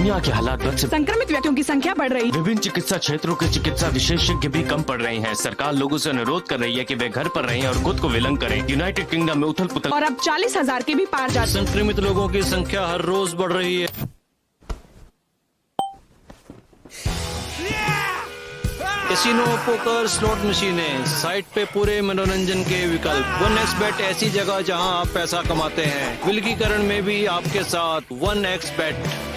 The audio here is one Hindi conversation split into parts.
दुनिया के हालात बद से संक्रमित व्यक्तियों की संख्या बढ़ रही है। विभिन्न चिकित्सा क्षेत्रों के चिकित्सा विशेषज्ञ भी कम पड़ रहे हैं। सरकार लोगों से अनुरोध कर रही है कि वे घर पर रहें और खुद को विलंग करें। यूनाइटेड किंगडम में उथल पुथल और अब 40,000 के भी पार जा चुकी। संक्रमित लोगों की संख्या हर रोज बढ़ रही है। कैसीनो, पोकर, स्लॉट मशीनें, साइट पे पूरे मनोरंजन के विकल्प। 1xBet ऐसी जगह जहां आप पैसा कमाते हैं। विलगीकरण में भी आपके साथ 1xBet।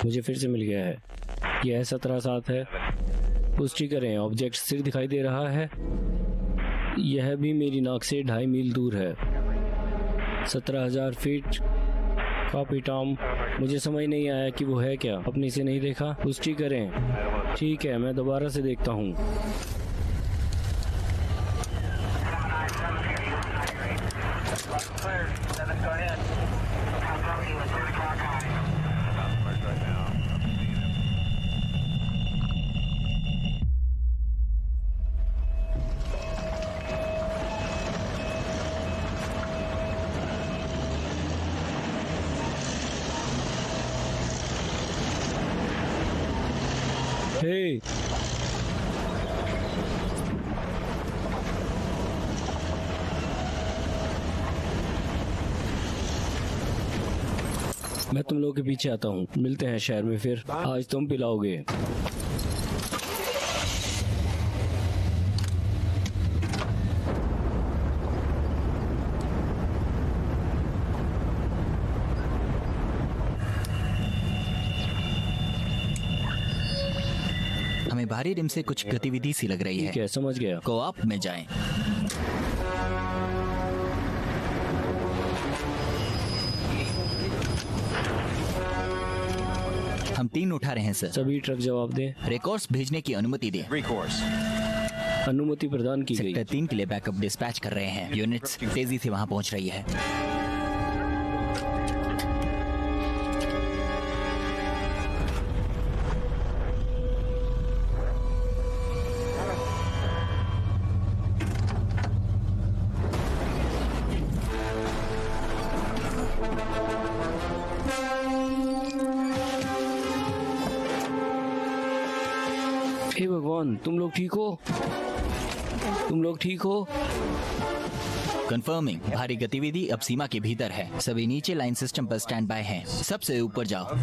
मुझे फिर से मिल गया है। यह 17/7 है। पुष्टि करें, ऑब्जेक्ट स्थिर दिखाई दे रहा है। यह भी मेरी नाक से 2.5 मील दूर है। 17,000 फीट। Copy Tom. मुझे समझ नहीं आया कि वो है क्या। अपने से नहीं देखा। पुष्टि करें। ठीक है, मैं दोबारा से देखता हूँ। हे, मैं तुम लोगों के पीछे आता हूँ। मिलते हैं शहर में फिर। आज तुम पिलाओगे। हमें बाहरी रिम से कुछ गतिविधि सी लग रही है। ठीक है, समझ गया। कोऑप में जाएं। हम 3 उठा रहे हैं सर। सभी ट्रक जवाब दें। रिकॉर्ड्स भेजने की अनुमति दें। अनुमति प्रदान की गई। सेक्टर 3 के लिए बैकअप डिस्पैच कर रहे हैं। यूनिट्स तेजी से वहां पहुंच रही है। हे भगवान, तुम लोग ठीक हो? तुम लोग ठीक हो? कंफर्मिंग, भारी गतिविधि अब सीमा के भीतर है। सभी नीचे लाइन सिस्टम पर स्टैंड बाय हैं। सबसे ऊपर जाओ।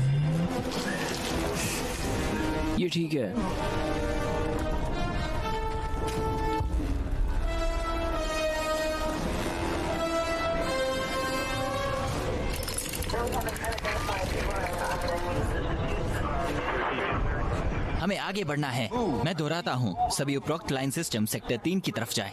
ये ठीक है। हमें आगे बढ़ना है। मैं दोहराता हूँ, सभी उपरोक्त लाइन सिस्टम सेक्टर 3 की तरफ जाए।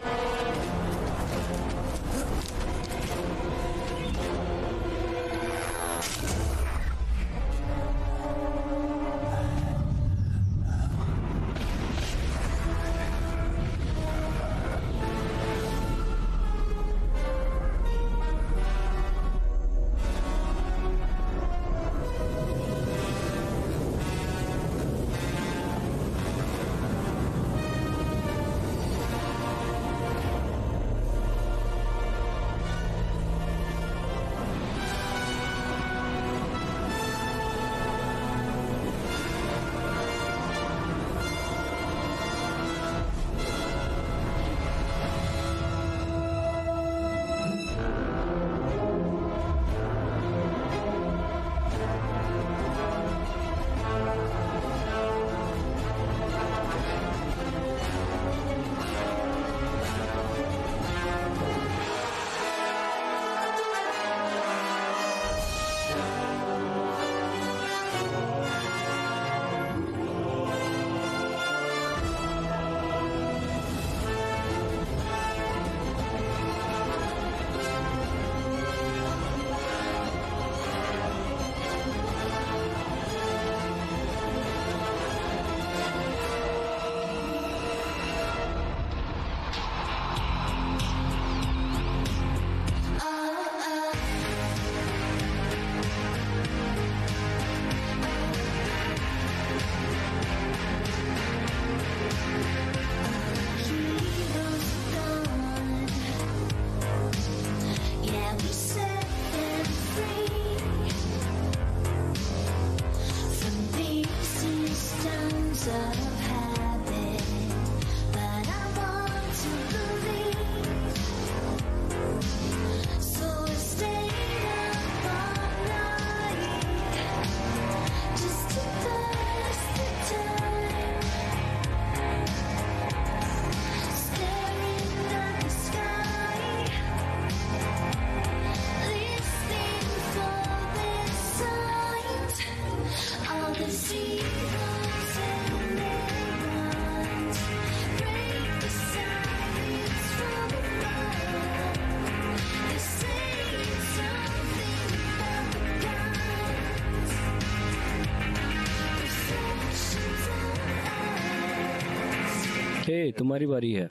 हे, तुम्हारी बारी है।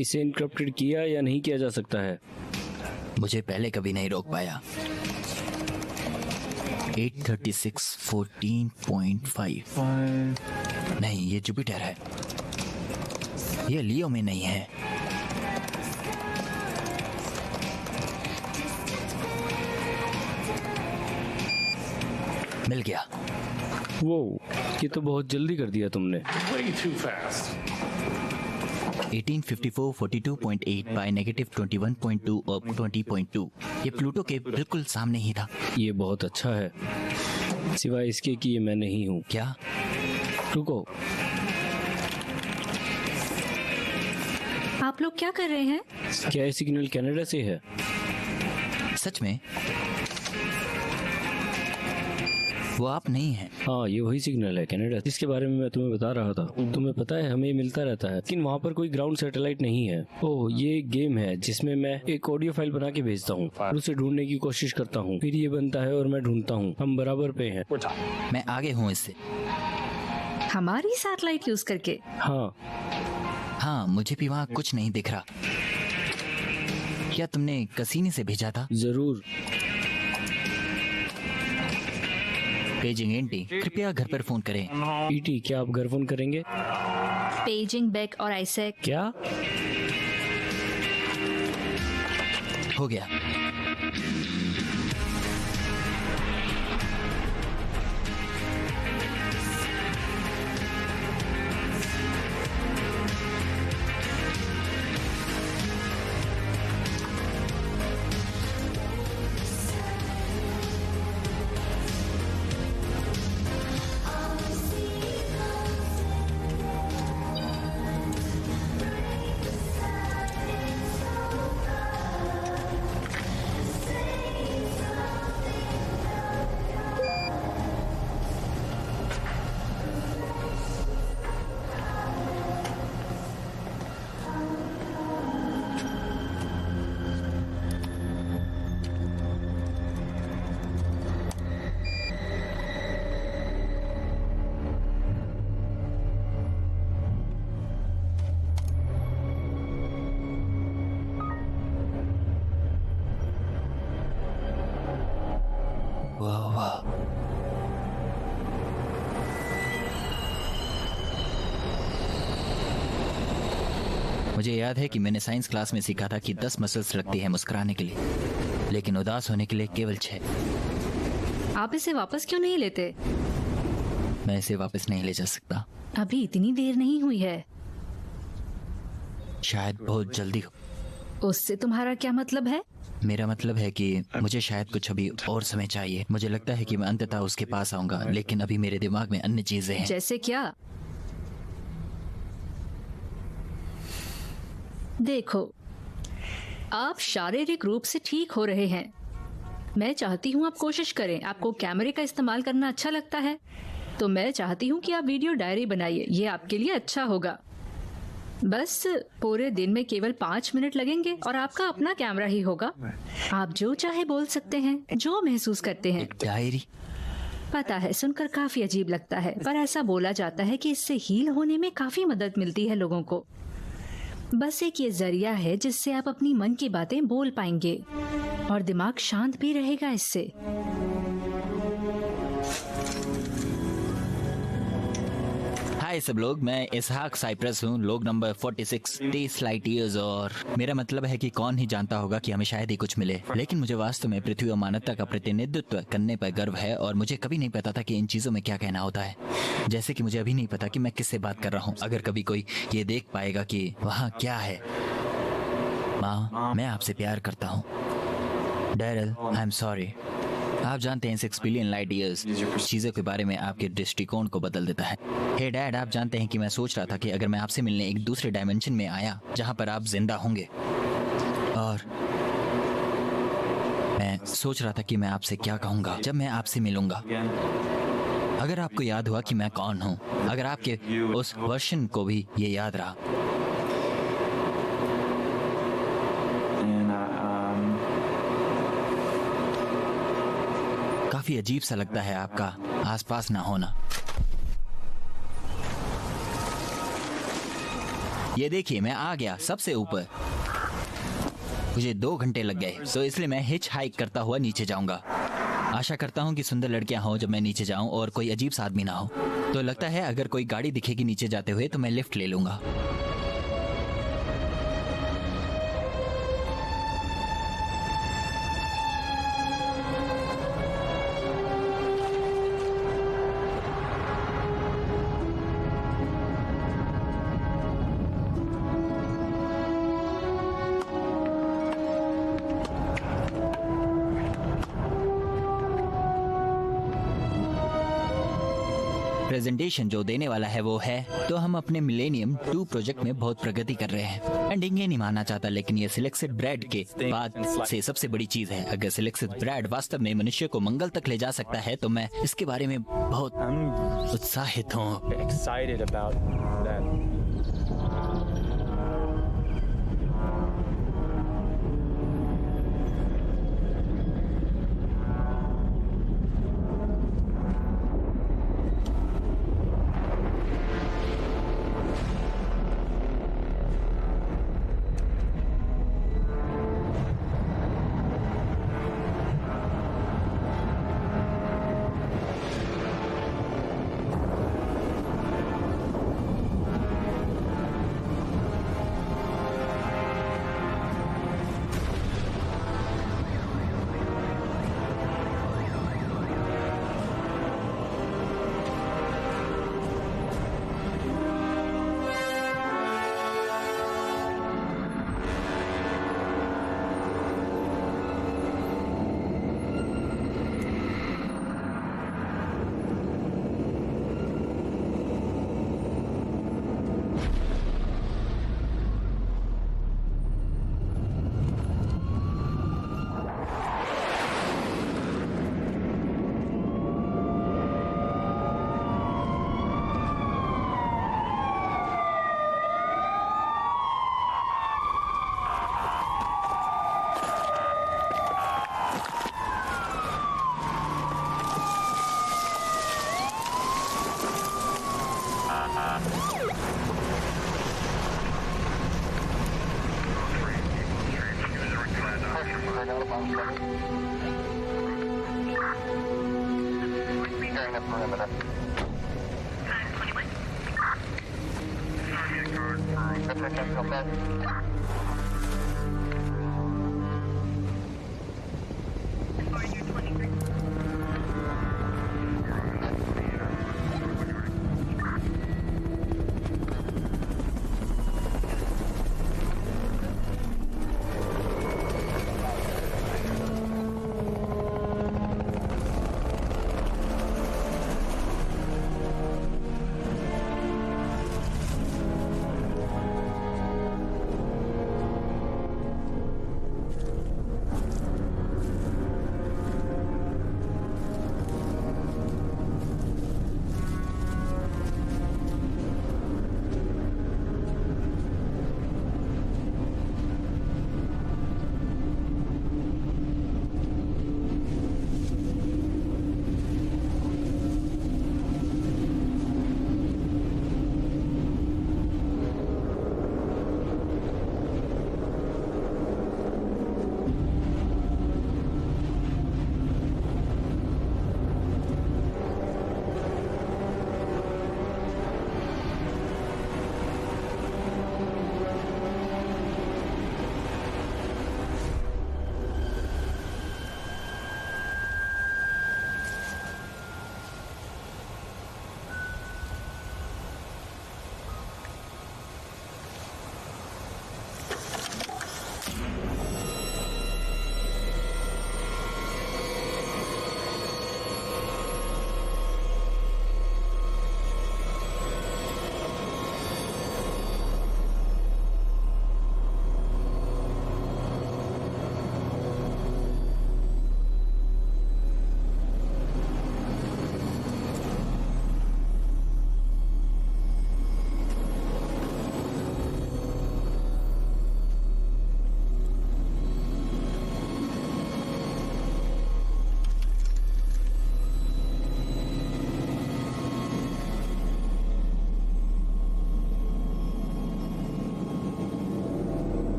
इसे इनक्रप्टेड किया या नहीं किया जा सकता है? मुझे पहले कभी नहीं रोक पाया। 836 14.5 नहीं, ये जुपिटर है, ये लियो में नहीं है। मिल गया। वो, ये तो बहुत जल्दी कर दिया तुमने। 1854 42.8 बाय -21.2 और 20.2। ये प्लूटो के बिल्कुल सामने ही था। ये बहुत अच्छा है, सिवाय इसके कि ये मैं नहीं हूँ। क्या? रुको, आप लोग क्या कर रहे हैं? क्या ये सिग्नल कनाडा से है? सच में? वो आप नहीं हैं। हाँ, ये वही सिग्नल है कनाडा, जिसके बारे में मैं तुम्हें बता रहा था। तुम्हें पता है, हमें मिलता रहता है, लेकिन वहाँ पर कोई ग्राउंड सैटेलाइट नहीं है। ओह, ये एक गेम है जिसमें मैं एक ऑडियो फाइल बना के भेजता हूँ और उसे ढूंढने की कोशिश करता हूँ, फिर ये बनता है और मैं ढूंढता हूँ। हम बराबर पे हैं। मैं आगे हूँ इससे। हमारी सैटेलाइट यूज करके? हाँ, मुझे भी वहाँ कुछ नहीं दिख रहा। क्या तुमने कसीनी से भेजा था? जरूर। पेजिंग एंटी, कृपया घर पर फोन करें। ईटी, क्या आप घर फोन करेंगे? पेजिंग बेक और आइसैक। क्या? हो गया। वाह वाह, मुझे याद है कि मैंने साइंस क्लास में सीखा था कि 10 मसल्स लगती हैं मुस्कुराने के लिए, लेकिन उदास होने के लिए केवल 6। आप इसे वापस क्यों नहीं लेते? मैं इसे वापस नहीं ले जा सकता। अभी इतनी देर नहीं हुई है। शायद बहुत जल्दी हो। उससे तुम्हारा क्या मतलब है? मेरा मतलब है कि मुझे शायद कुछ अभी और समय चाहिए। मुझे लगता है कि मैं अंततः उसके पास आऊंगा, लेकिन अभी मेरे दिमाग में अन्य चीजें हैं। जैसे क्या? देखो, आप शारीरिक रूप से ठीक हो रहे हैं। मैं चाहती हूँ आप कोशिश करें। आपको कैमरे का इस्तेमाल करना अच्छा लगता है, तो मैं चाहती हूँ कि आप वीडियो डायरी बनाइए। ये आपके लिए अच्छा होगा। बस पूरे दिन में केवल 5 मिनट लगेंगे और आपका अपना कैमरा ही होगा। आप जो चाहे बोल सकते हैं, जो महसूस करते हैं। डायरी? पता है, सुनकर काफी अजीब लगता है, पर ऐसा बोला जाता है कि इससे हील होने में काफी मदद मिलती है लोगों को। बस एक ये जरिया है जिससे आप अपनी मन की बातें बोल पाएंगे और दिमाग शांत भी रहेगा इससे। हाय सब लोग, मैं इसहाक साइप्रस हूँ, लोग नंबर 46, 30 लाइट ईयर्स। और मेरा मतलब है कि कौन ही जानता होगा कि हमें शायद ही कुछ मिले, लेकिन मुझे वास्तव में पृथ्वी और मानवता का प्रतिनिधित्व करने पर गर्व है। और मुझे कभी नहीं पता था कि इन चीजों में क्या कहना होता है। जैसे कि मुझे अभी नहीं पता कि मैं किससे बात कर रहा हूँ। अगर कभी कोई ये देख पाएगा कि वहाँ क्या है। माँ, मैं आपसे प्यार करता हूँ। Daryl, I am sorry. आप जानते हैं 6 बिलियन लाइट ईयर्स चीज़ों के बारे में आपके दृष्टिकोण को बदल देता है। हे डैड, आप जानते हैं कि मैं सोच रहा था कि अगर मैं आपसे मिलने एक दूसरे डायमेंशन में आया जहां पर आप जिंदा होंगे, और मैं सोच रहा था कि मैं आपसे क्या कहूँगा जब मैं आपसे मिलूंगा। अगर आपको याद हुआ कि मैं कौन हूँ, अगर आपके उस वर्शन को भी ये याद रहा। काफी अजीब सा लगता है आपका आसपास ना होना। ये देखिए, मैं आ गया सबसे ऊपर। मुझे 2 घंटे लग गए, तो इसलिए मैं हिच हाइक करता हुआ नीचे जाऊंगा। आशा करता हूँ कि सुंदर लड़कियां हों जब मैं नीचे जाऊं और कोई अजीब सा आदमी ना हो। तो लगता है अगर कोई गाड़ी दिखेगी नीचे जाते हुए तो मैं लिफ्ट ले लूंगा। प्रेजेंटेशन जो देने वाला है वो है, तो हम अपने मिलेनियम 2 प्रोजेक्ट में बहुत प्रगति कर रहे हैं। एंडिंग ये नहीं मानना चाहता, लेकिन ये सिलेक्टेड ब्रेड के बाद से सबसे बड़ी चीज है। अगर सिलेक्टेड ब्रेड वास्तव में मनुष्य को मंगल तक ले जा सकता है तो मैं इसके बारे में बहुत उत्साहित हूँ। Excited about that.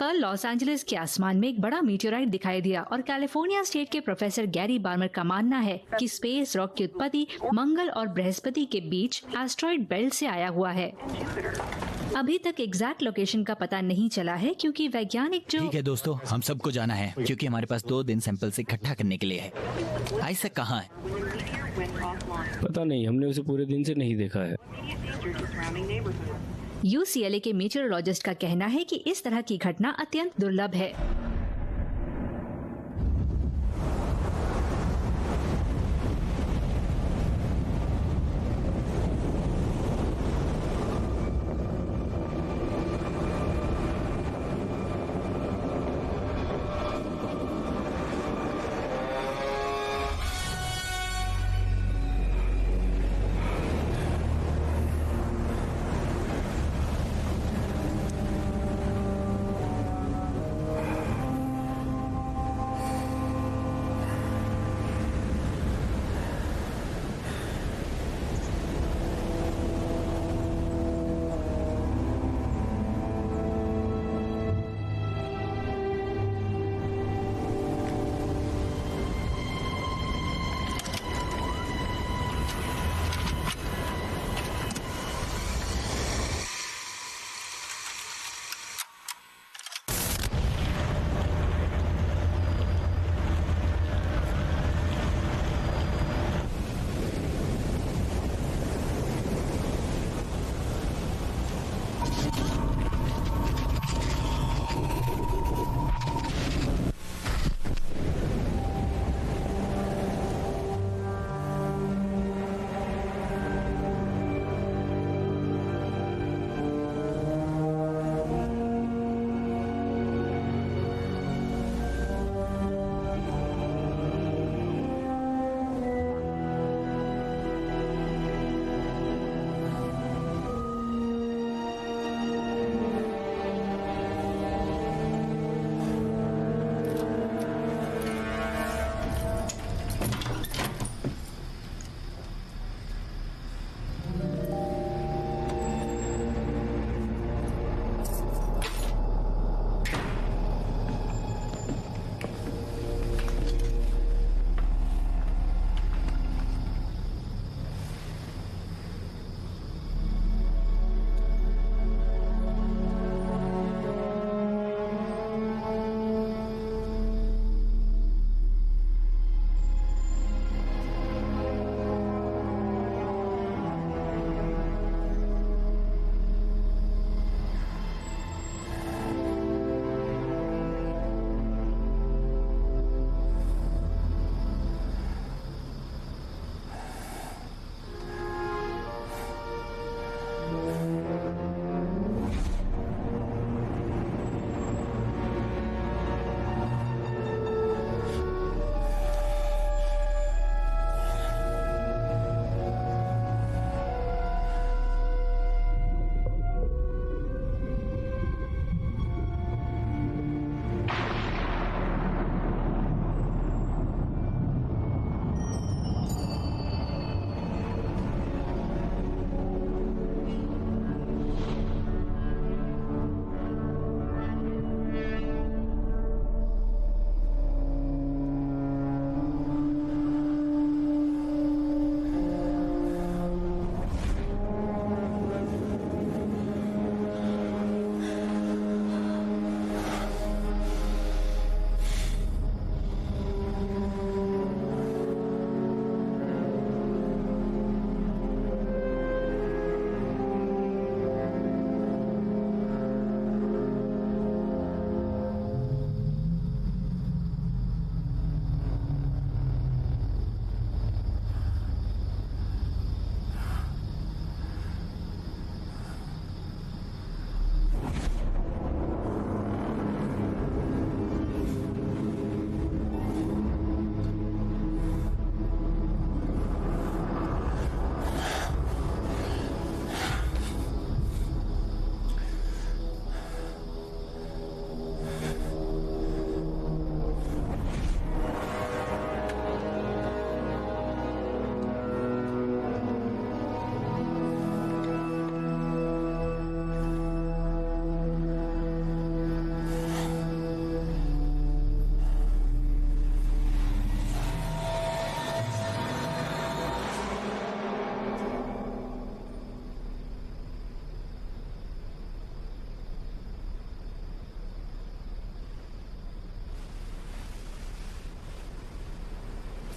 कल लॉस एंजलिस के आसमान में एक बड़ा मीटेओराइट दिखाई दिया और कैलिफोर्निया स्टेट के प्रोफेसर गैरी बार्मर का मानना है कि स्पेस रॉक की उत्पत्ति मंगल और बृहस्पति के बीच एस्ट्रॉइड बेल्ट से आया हुआ है। अभी तक एग्जैक्ट लोकेशन का पता नहीं चला है क्योंकि वैज्ञानिक जो ठीक है दोस्तों, हम सबको जाना है क्योंकि हमारे पास 2 दिन सैंपल्स इकट्ठा करने के लिए है। आइसैक कहाँ है? पता नहीं, हमने उसे पूरे दिन से नहीं देखा है। UCLA के मीटेरोलॉजिस्ट का कहना है कि इस तरह की घटना अत्यंत दुर्लभ है।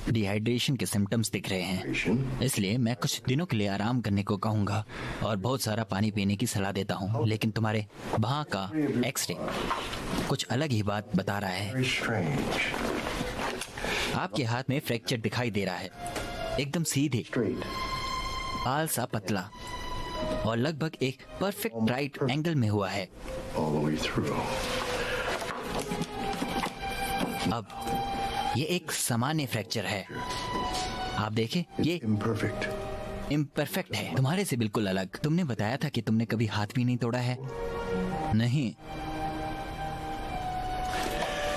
डिहाइड्रेशन के सिम्टम्स दिख रहे हैं, इसलिए मैं कुछ दिनों के लिए आराम करने को कहूँगा और बहुत सारा पानी पीने की सलाह देता हूँ। लेकिन तुम्हारे बाह का एक्सरे कुछ अलग ही बात बता रहा है। आपके हाथ में फ्रैक्चर दिखाई दे रहा है, एकदम सीधे, आल सा पतला और लगभग एक परफेक्ट राइट एंगल में हुआ है। अब ये एक सामान्य फ्रैक्चर है। आप देखें, ये इम्परफेक्ट है, तुम्हारे से बिल्कुल अलग। तुमने बताया था कि तुमने कभी हाथ भी नहीं तोड़ा है। नहीं,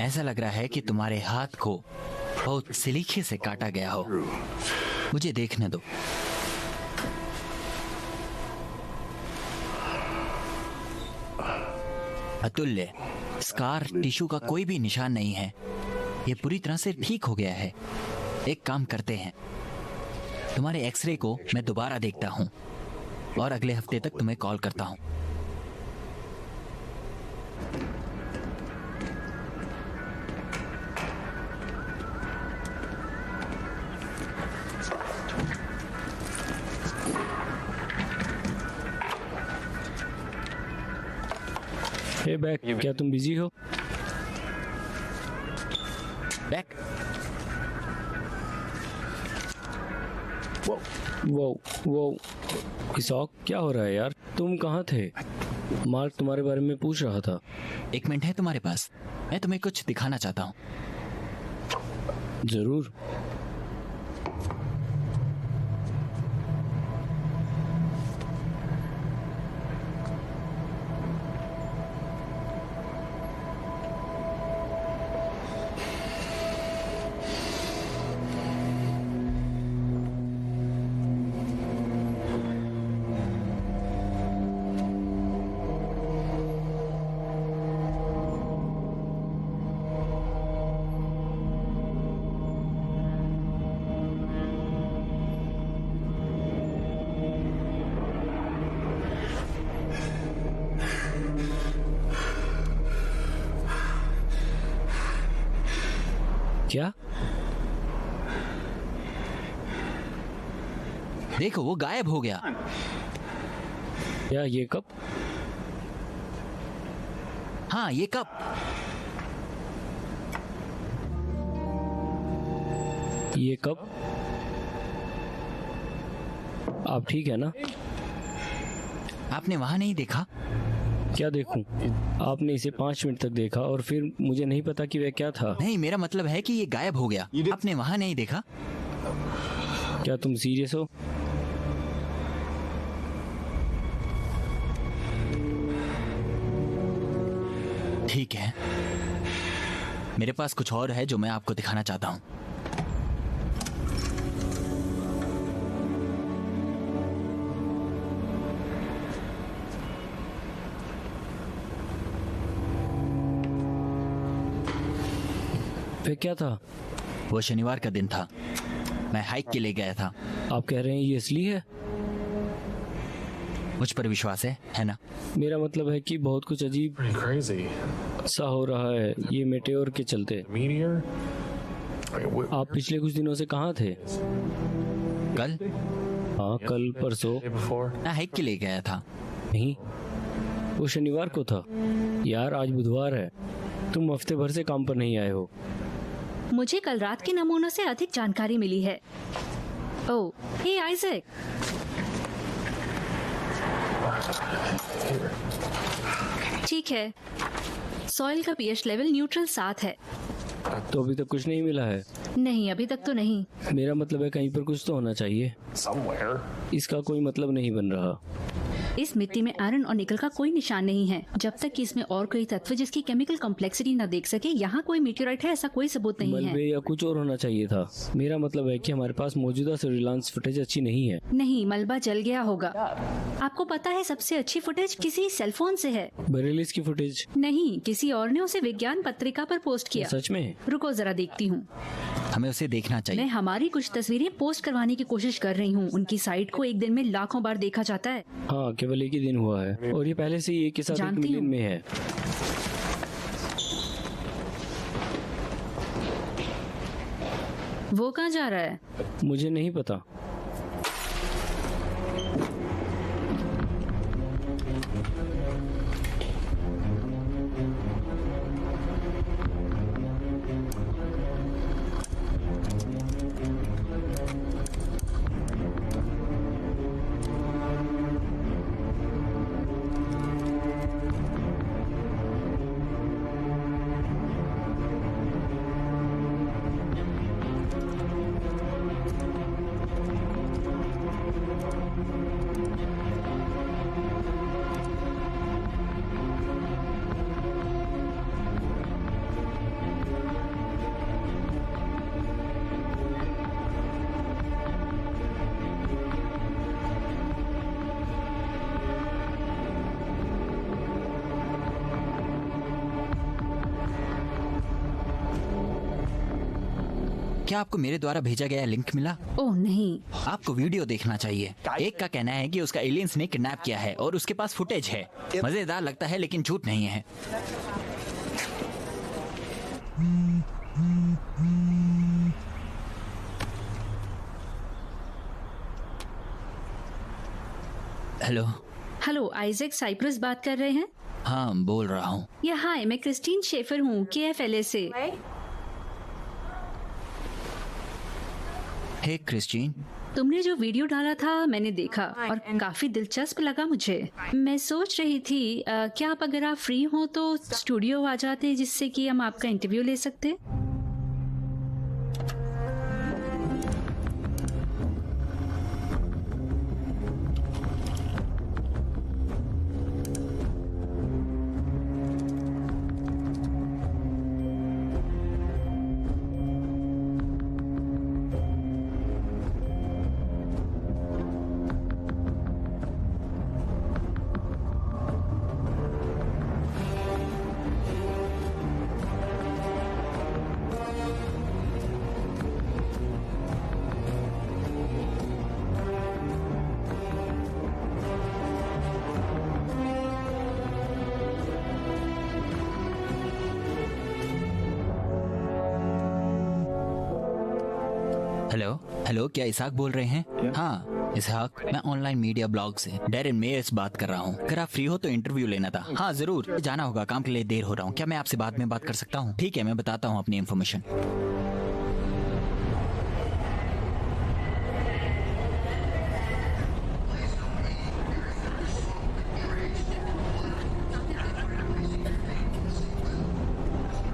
ऐसा लग रहा है कि तुम्हारे हाथ को बहुत सलीके से काटा गया हो। मुझे देखने दो। अतुल्य, स्कार टिश्यू का कोई भी निशान नहीं है। ये पूरी तरह से ठीक हो गया है। एक काम करते हैं, तुम्हारे एक्सरे को मैं दोबारा देखता हूँ और अगले हफ्ते तक तुम्हें कॉल करता हूँ। हे बैक, क्या तुम बिजी हो? बैक, वो किसॉक, क्या हो रहा है यार? तुम कहाँ थे? मार्क तुम्हारे बारे में पूछ रहा था। एक मिनट है तुम्हारे पास? मैं तुम्हें कुछ दिखाना चाहता हूँ। जरूर। क्या? देखो, वो गायब हो गया। क्या ये कप? हाँ, ये कप। ये कप? आप ठीक है ना? आपने वहां नहीं देखा? क्या देखूं? आपने इसे 5 मिनट तक देखा और फिर मुझे नहीं पता कि वह क्या था। नहीं, मेरा मतलब है कि ये गायब हो गया। आपने वहां नहीं देखा? क्या तुम सीरियस हो? ठीक है, मेरे पास कुछ और है जो मैं आपको दिखाना चाहता हूँ। फिर क्या था? वो शनिवार का दिन था, मैं हाइक के लिए गया था। आप कह रहे हैं ये असली है? मुझ पर विश्वास है ना? मेरा मतलब है कि बहुत कुछ अजीब Pretty crazy. सा हो रहा है ये मेटेओर के चलते। Meteor? Wait, आप पिछले कुछ दिनों से कहाँ थे? कल हाँ, कल परसों day before? मैं हाइक के लिए गया था। नहीं, वो शनिवार को था। यार, आज बुधवार है। तुम हफ्ते भर से काम पर नहीं आए हो। मुझे कल रात के नमूनों से अधिक जानकारी मिली है। ओह, हे आइजैक। ठीक है, सॉइल का पीएच लेवल न्यूट्रल 7 है। तो अभी तक कुछ नहीं मिला है? नहीं, अभी तक तो नहीं। मेरा मतलब है कहीं पर कुछ तो होना चाहिए। Somewhere. इसका कोई मतलब नहीं बन रहा। इस मिट्टी में आयरन और निकल का कोई निशान नहीं है। जब तक कि इसमें और कोई तत्व जिसकी केमिकल कॉम्प्लेक्सिटी न देख सके, यहाँ कोई मीटेओराइट है ऐसा कोई सबूत नहीं मलबे है। या कुछ और होना चाहिए था। मेरा मतलब है कि हमारे पास मौजूदा सर्विलांस फुटेज अच्छी नहीं है। नहीं, मलबा जल गया होगा। आपको पता है सबसे अच्छी फुटेज किसी सेलफोन से है। बरेलिस की फुटेज? नहीं, किसी और ने उसे विज्ञान पत्रिका पर पोस्ट किया। सच में? रुको जरा देखती हूँ। हमें उसे देखना मैं चाहिए। हमारी कुछ तस्वीरें पोस्ट करवाने की कोशिश कर रही हूँ। उनकी साइट को एक दिन में लाखों बार देखा जाता है। हाँ, केवल एक ही दिन हुआ है और ये पहले से ही एक के साथ 1 जानती मिलियन हूँ। में है। वो कहाँ जा रहा है? मुझे नहीं पता। क्या आपको मेरे द्वारा भेजा गया लिंक मिला? ओह नहीं। आपको वीडियो देखना चाहिए। एक का कहना है कि उसका एलियंस ने किडनैप किया है और उसके पास फुटेज है। मजेदार लगता है लेकिन झूठ नहीं है। हेलो। हेलो, आइजैक साइप्रस बात कर रहे हैं? हाँ, बोल रहा हूँ। या हाय, मैं क्रिस्टीन शेफर हूँ KFLA से। हे क्रिस्टीन, तुमने जो वीडियो डाला था मैंने देखा और काफी दिलचस्प लगा मुझे। मैं सोच रही थी क्या आप अगर आप फ्री हो तो स्टूडियो आ जाते जिससे कि हम आपका इंटरव्यू ले सकते। हेलो। हेलो, क्या इसहाक बोल रहे हैं? हाँ इसहाक, मैं ऑनलाइन मीडिया ब्लॉग से डेरिन मेयर्स बात कर रहा हूँ। अगर आप फ्री हो तो इंटरव्यू लेना था। हाँ जरूर, जाना होगा, काम के लिए देर हो रहा हूँ। क्या मैं आपसे बाद में बात कर सकता हूँ? ठीक है, मैं बताता हूँ अपनी इन्फॉर्मेशन।